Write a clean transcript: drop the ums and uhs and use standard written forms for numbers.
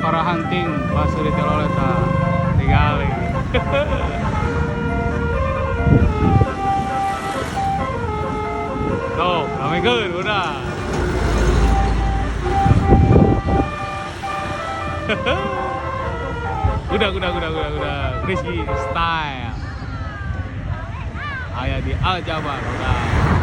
para hunting pas di Teloleta tinggali. Tuh, ramaikan udah. udah Rizky style. Ayah di Al Jabar udah.